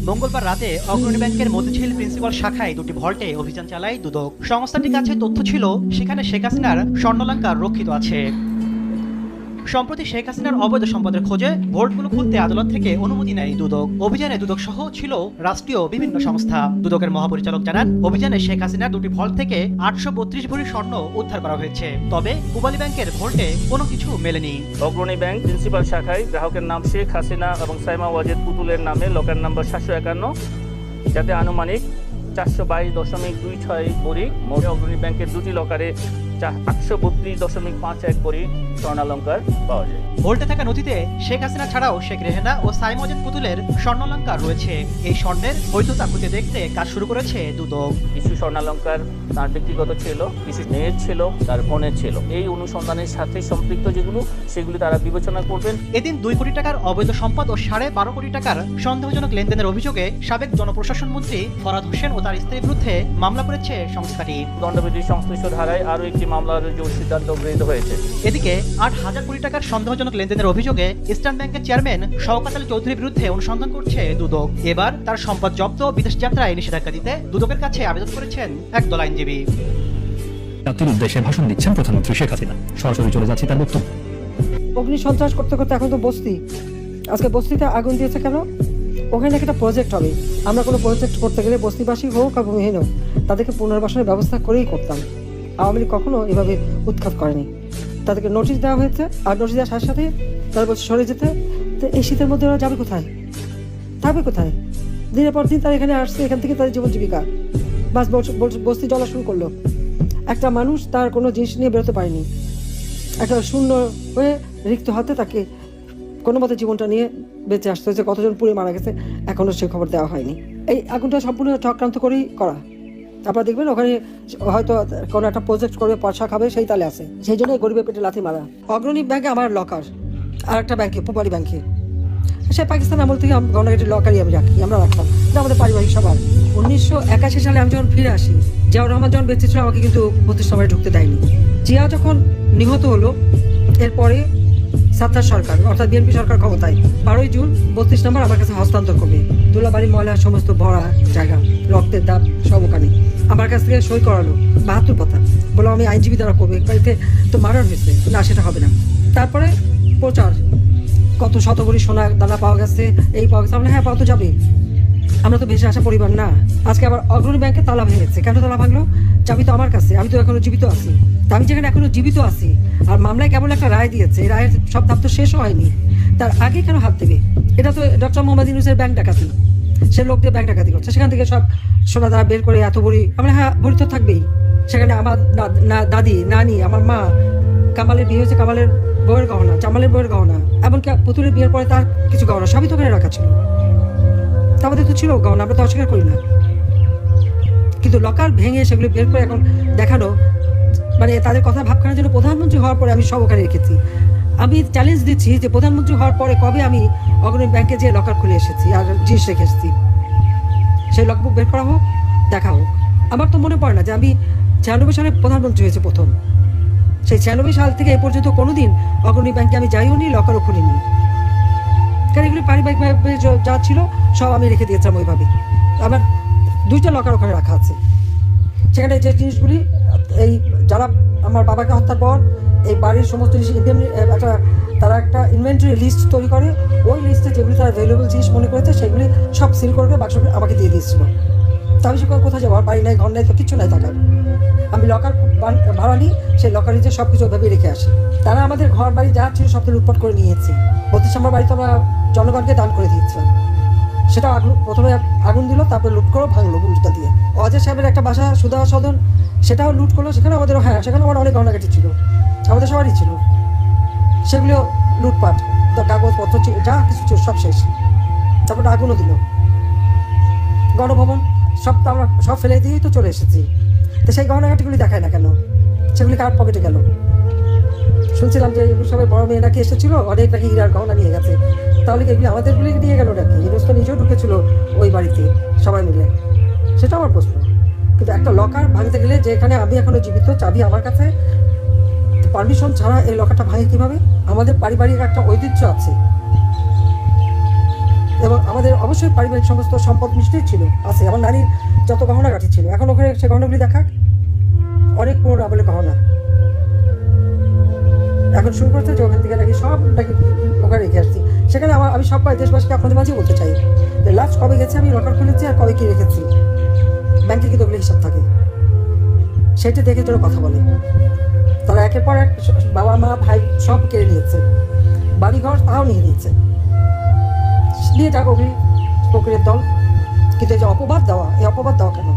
মঙ্গলবার রাতে অগ্রণী ব্যাংকের মতিঝিল প্রিন্সিপাল শাখায় দুটি ভল্টে অভিযান চালায় দুদক। সংস্থাটির কাছে তথ্য ছিল সেখানে শেখ হাসিনার স্বর্ণালংকার রক্ষিত আছে। সম্প্রতি শেখ হাসিনার অবৈধ সম্পদের খোঁজে ভোল্টগুলো খুলতে আদালত থেকে অনুমতি নেয় দুদক। অভিযানে দুদক সহ ছিল রাষ্ট্রীয় বিভিন্ন সংস্থা। দুদকের মহাপরিচালক জানান, অভিযানে শেখ হাসিনার দুটি ভল্ট থেকে 832 ভরি স্বর্ণ উদ্ধার করা হয়েছে। তবে পূবালী ব্যাংকের ভল্টে কোনো কিছু মেলেনি। অগ্রণী ব্যাংক প্রিন্সিপাল শাখায় গ্রাহকের নাম শেখ হাসিনা এবং সাইমা ওয়াজেদ পুতুলের নামে লকার নম্বর 751, যাতে আনুমানিক 422.26 ভরি মোট। অগ্রণী ব্যাংকের দুটি লকারে 832.51 ভরি স্বর্ণালংকার পাওয়া যায়। ভোল্টে থাকা নথিতে শেখ হাসিনা ছাড়াও শেখ রেহেনা ও সাইমা ওয়াজেদ পুতুলের স্বর্ণালংকার রয়েছে। এই স্বর্ণের বৈধতা খুঁজে দেখতে কাজ শুরু করেছে দুদক। কিছু স্বর্ণালংকার তার ব্যক্তিগত ছিল, কিছু মেয়ের ছিল, তার বোনের ছিল। এই অনুসন্ধানের সাথে সম্পৃক্ত যেগুলো, সেগুলি তারা বিবেচনা করবেন। এদিন 2 কোটি টাকার অবৈধ সম্পদ ও 12.5 কোটি টাকার সন্দেহজনক লেনদেনের অভিযোগে সাবেক জনপ্রশাসন মন্ত্রী ফরহাদ হোসেন ও তার স্ত্রীর বিরুদ্ধে মামলা করেছে সংস্থাটি। দণ্ডবিধি সংশ্লিষ্ট ধারায় আরও একটি মামলা রুজুর সিদ্ধান্ত গৃহীত হয়েছে। এদিকে 8,000 কোটি টাকার সন্দেহজনক লেনদেনের অভিযোগে ইস্টার্ন ব্যাংকের চেয়ারম্যান শওকত আলী চৌধুরীর বিরুদ্ধে অনুসন্ধান করছে দুদক। এবার তার সম্পদ জব্দ, বিদেশ যাত্রায় নিষেধাজ্ঞা দিতে দুদকের কাছে আবেদন করেছেন একদল আইনজীবী। জাতির উদ্দেশ্যে ভাষণ দিচ্ছেন প্রধানমন্ত্রী শেখ হাসিনা। সরাসরি চলে যাচ্ছে তার বক্তব্য। অগ্নি সন্ত্রাস করতে করতে এখন তো বস্তি, আজকে বস্তিতে আগুন দিয়েছে কেন? ওখানে নাকি একটা প্রজেক্ট হবে। আমরা কোনো প্রজেক্ট করতে গেলে বস্তিবাসী হোক আর ভূমিহীন হোক, তাদেরকে পুনর্বাসনের ব্যবস্থা করেই করতাম। আওয়ামী লীগ কখনো এভাবে উৎখাত করেনি। তাদেরকে নোটিশ দেওয়া হয়েছে, আর নোটিশ দেওয়ার সাথে সাথে তারা বলছে সরে যেতে। তো এই শীতের মধ্যে ওরা যাবে কোথায়, থাকবে কোথায়? দিনের পর দিন তারা এখানে আসছে, এখান থেকে তাদের জীবন জীবিকা। বাস বস্তি জ্বলা শুরু করলো। একটা মানুষ তার কোনো জিনিস নিয়ে বেরোতে পারেনি, একটা শূন্য হয়ে রিক্ত হাতে তাকে কোনো মতে জীবনটা নিয়ে বেঁচে আসতে হয়েছে। কতজন পুড়ে মারা গেছে এখনও সে খবর দেওয়া হয়নি। এই আগুনটা সম্পূর্ণ চক্রান্ত করেই করা। আপনারা দেখবেন ওখানে হয়তো কোনো একটা প্রজেক্ট করবে, পয়সা খাবে, সেই তালে আছে। সেই জন্য গরিবের পেটে লাথি মারা। অগ্রণী ব্যাংকে আমার লকার, আর একটা ব্যাংকে পূবালী ব্যাংকে, সে পাকিস্তান আমল থেকে গণগেটের লকারই আমি রাখি, আমরা রাখতাম। এটা আমাদের পারিবারিক সবার। 1981 সালে আমি যখন ফিরে আসি, জিয়াউর রহমান যখন বেঁচে ছিল আমাকে কিন্তু প্রতিষ্ঠানে ঢুকতে দেয়নি। জিয়া যখন নিহত হলো, এরপরে সাত্তার সরকার অর্থাৎ বিএনপি সরকার ক্ষমতায় 12ই জুন 32 নম্বর আমার কাছে হস্তান্তর করবে। দোলাবাড়ি ময়লা সমস্ত ভরা জায়গা, রক্তের দাগ সব ওখানে আমার কাছ থেকে সই করালো 72 পাতা। বলো আমি আইনজীবী দ্বারা করবো, বাড়িতে তো মার্ডার হয়েছে, না সেটা হবে না। তারপরে প্রচার, কত শতকরি সোনা দানা পাওয়া গেছে, এই পাওয়া গেছে। আমরা হ্যাঁ পাওয়া তো যাবে, আমরা তো ভেসে আসা পরিবার না। আজকে আবার অগ্রণী ব্যাংকে তালা ভেঙেছে। কেন তালা ভাঙলো? চাবি তো আমার কাছে, আমি তো এখনো জীবিত আছি। তা আমি যেখানে এখনো জীবিত আছি আর মামলায় কেবল একটা রায় দিয়েছে, এই রায়ের সব ধাপ তো শেষও হয়নি, তার আগে কেন হাত দেবে? এটা তো ডক্টর মোহাম্মদ ইউনূসের ব্যাংক ডাকাতি, সে লোক দিয়ে ব্যাংক ডাকাতি করছে। সেখান থেকে সব সোনা দানা বের করে এত ভরি, আমরা হ্যাঁ ভরি তো থাকবেই। সেখানে আমার দাদি, নানি, আমার মা, কামালের বিয়ে হয়েছে, কামালের বউয়ের গহনা, জামালের বউয়ের গহনা, এমনকি পুতুলের বিয়ের পরে তার কিছু গহনা সবই তো ওখানে রাখা ছিল। আমাদের তো ছিল গহনা, আমরা তো অস্বীকার করি না। কিন্তু লকার ভেঙে সেগুলো বের করে এখন দেখানো, মানে তাদের কথা ভাবখানার জন্য প্রধানমন্ত্রী হওয়ার পরে আমি সব ওখানে রেখেছি। আমি চ্যালেঞ্জ দিচ্ছি যে প্রধানমন্ত্রী হওয়ার পরে কবে আমি অগ্রণী ব্যাংকে যে লকার খুলে এসেছি আর জিনিস রেখে এসেছি, সেই লকবুক বের করা হোক, দেখা হোক। আমার তো মনে পড়ে না যে আমি 96 সালে প্রধানমন্ত্রী হয়েছে প্রথম। সেই 96 সাল থেকে এ পর্যন্ত কোনোদিন অগ্রণী ব্যাংকে আমি যাইও নি, লকারও খুলিনি। কারণ এগুলি পারিবারিকভাবে যা ছিল সব আমি রেখে দিয়েছিলাম ওইভাবে। আমার 2টা লকার ওখানে রাখা আছে। সেখানে যে জিনিসগুলি, এই যারা আমার বাবাকে হত্যার পর এই বাড়ির সমস্ত জিনিস একটা তারা একটা ইনভেন্টরি লিস্ট তৈরি করে, ওই লিস্টে যেগুলি তারা ভ্যালুয়েবল জিনিস মনে করেছে সেগুলি সব সিল করে বাক্স আমাকে দিয়ে দিয়েছিল। তা আমি সে কোথায় যাবো? বাড়ি নাই, ঘর নাই, তো কিছু নাই থাকার। আমি লকার ভাড়া নিই, সেই লকারে যে সব কিছু ওইভাবেই রেখে আসি। তারা আমাদের ঘর বাড়ি যা ছিল সব লুটপাট করে নিয়েছে। 32 নম্বর বাড়িতে আমরা জনগণকে দান করে দিয়েছিলাম। সেটা প্রথমে আগুন দিল, তারপরে লুট করে ভাঙলো বুলডোজার দিয়ে। অজয় সাহেবের একটা বাসা সুধা সদন, সেটাও লুট করলো। সেখানে আমাদেরও হ্যাঁ, সেখানে আমার অনেক গহনাগাটি ছিল, আমাদের সবারই ছিল। সেগুলো লুটপাট, কাগজপত্র যা কিছু ছিল সব শেষ। তারপরে আগুনও দিল। গণভবন সব তো আমরা সব ফেলে দিয়েই তো চলে এসেছি। তো সেই গহনাগাটিগুলি দেখায় না কেন? সেগুলি কার পকেটে গেল? শুনছিলাম যে এগুলো সবাই বড় মেয়ে নাকি এসেছিল, অনেক নাকি হীরার গহনা নিয়ে গেছে। তাহলে কি এগুলি আমাদেরগুলি নিয়ে গেল নাকি? ইউনুস তো নিজেও ঢুকেছিল ওই বাড়িতে সবাই মিলে, সেটা আমার প্রশ্ন। কিন্তু একটা লকার ভাঙতে গেলে, যেখানে আমি এখনো জীবিত, চাবি আমার কাছে, পারমিশন ছাড়া এই লকারটা ভাঙে কিভাবে? আমাদের পারিবারিক একটা ঐতিহ্য আছে, অবশ্যই পারিবারিক সমস্ত সম্পদ নিশ্চয়ই ছিল, আছে। আমার নানির যত গহনাগাঠি ছিল, এখন ওখানে সে গহনাগুলি দেখাক, অনেক পুরোনো আমলের গহনা। এখন শুরু করতে যে ওখান থেকে নাকি সব নাকি ওখানে রেখে আসছি। সেখানে আমি সব দেশবাসীকে আপনাদের মাঝেই বলতে চাই যে লাস্ট কবে গেছে আমি লকার খুলেছি আর কবে কি রেখেছি, ব্যাংকে কিন্তু ওগুলো হিসাব থাকে, সেটা দেখে তোরা কথা বলে। তারা একের পর এক বাবা মা ভাই সব কেড়ে নিয়েছে, বাড়িঘর তাও নিয়ে নিয়েছে, নিয়ে যাক অগ্নি ফকিরের দল। কিন্তু এই যে অপবাদ দেওয়া, এই অপবাদ দেওয়া কেন?